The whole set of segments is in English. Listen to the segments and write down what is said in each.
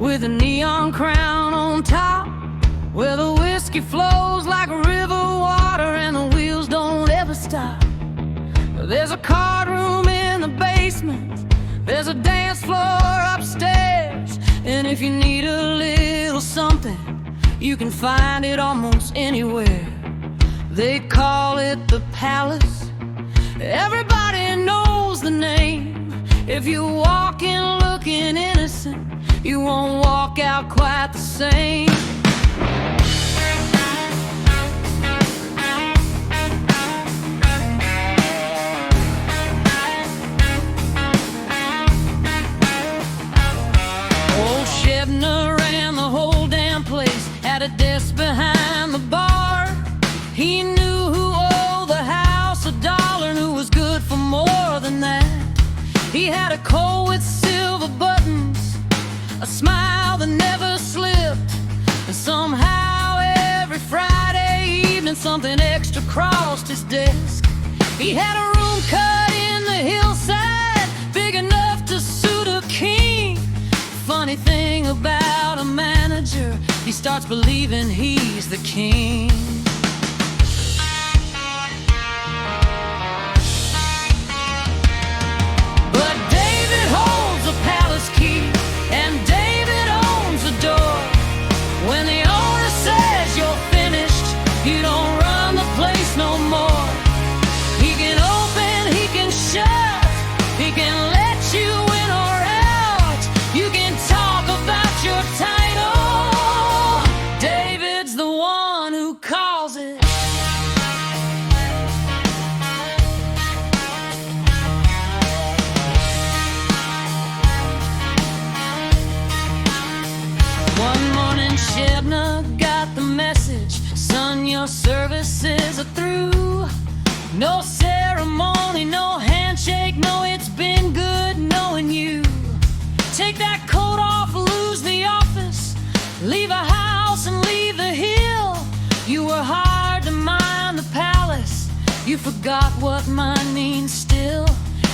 with a neon crown on top, where the whiskey flows like river water and the wheels don't ever stop. There's a card room in the basement, there's a dance floor upstairs, and if you need a little something, you can find it almost anywhere. They call it the Palace, everybody knows the name. If you walk in looking innocent, you won't walk out quite the same. Old Shebner ran the whole damn place, had a desk behind the bar. He knew who owed the house $1 and who was good for more than that. He had a coat with silver buttons, a smile that never slipped, and somehow every Friday evening something extra crossed his desk. He had a room cut in the hillside, big enough to suit a king. Funny thing about a manager, he starts believing he's the king. You don't run the place no more. He can open, he can shut, he can let you in or out. You can talk about your title. David's the one who calls it. One morning Shebner got the message, son, your services are through. No ceremony, no handshake, no, it's been good knowing you. Take that coat off, lose the office, leave a house and leave the hill. You were hard to mind the palace, you forgot what mine means still.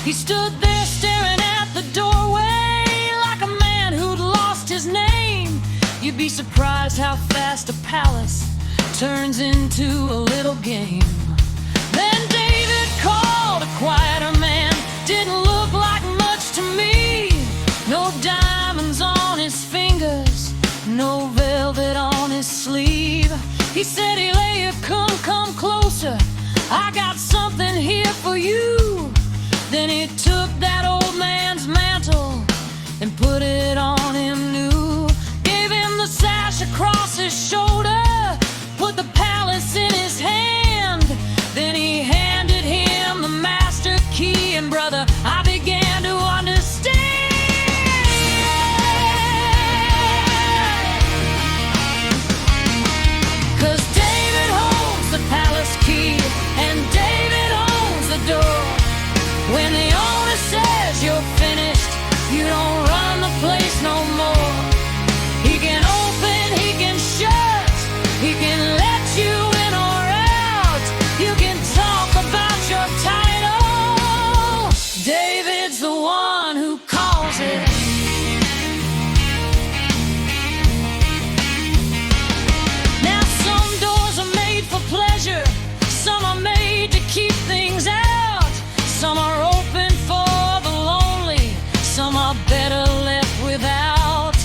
He stood there staring at the doorway like a man who'd lost his name. You'd be surprised how fast a palace turns into a little game. Then David called a quieter man, didn't look like much to me. No diamonds on his fingers, no velvet on his sleeve. He said, Elia, come closer, I got something here for you. Then he took that old man's mantle and put it on him new. Gave him the sash across his shoulder, put the palace in his hand. Then he handed him the master key, and brother, I began to understand. 'Cause David holds the palace key, and David owns the door. When the owner says you're finished, you don't run the place no more. He can open, he can shut, he can let you in or out. You can talk about your title. David's the one who calls it. Now some doors are made for pleasure, some are made to keep things out. Some are open for the lonely, some are better left without.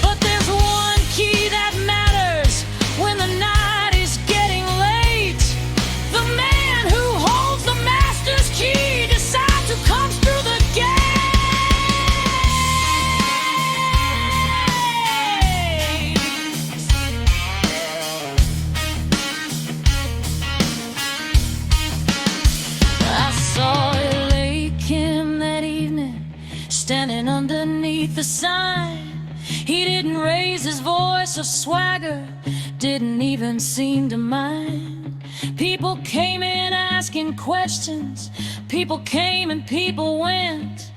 But there's one key that matters when the night is getting late. The man who holds the master's key decides who comes through the gate. I saw Kim that evening, standing underneath the sign. He didn't raise his voice or swagger, didn't even seem to mind. People came in asking questions, people came and people went.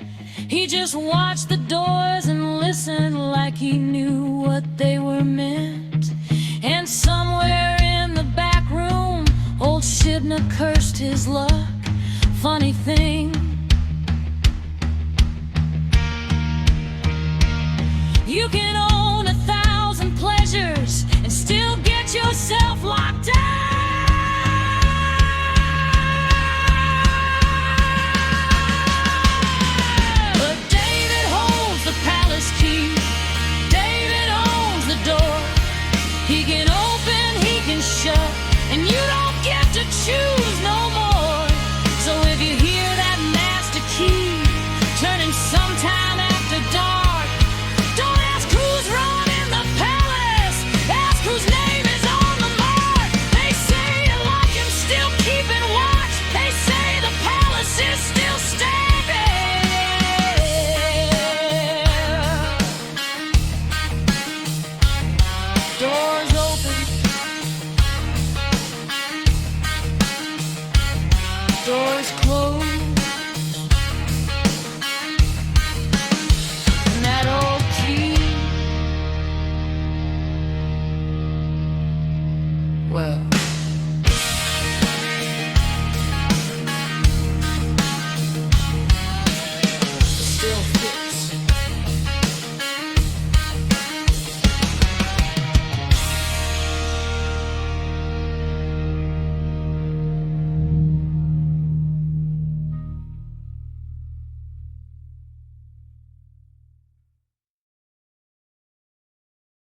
He just watched the doors and listened like he knew what they were meant. And somewhere in the back room, old Shebner cursed his luck. Funny thing, you can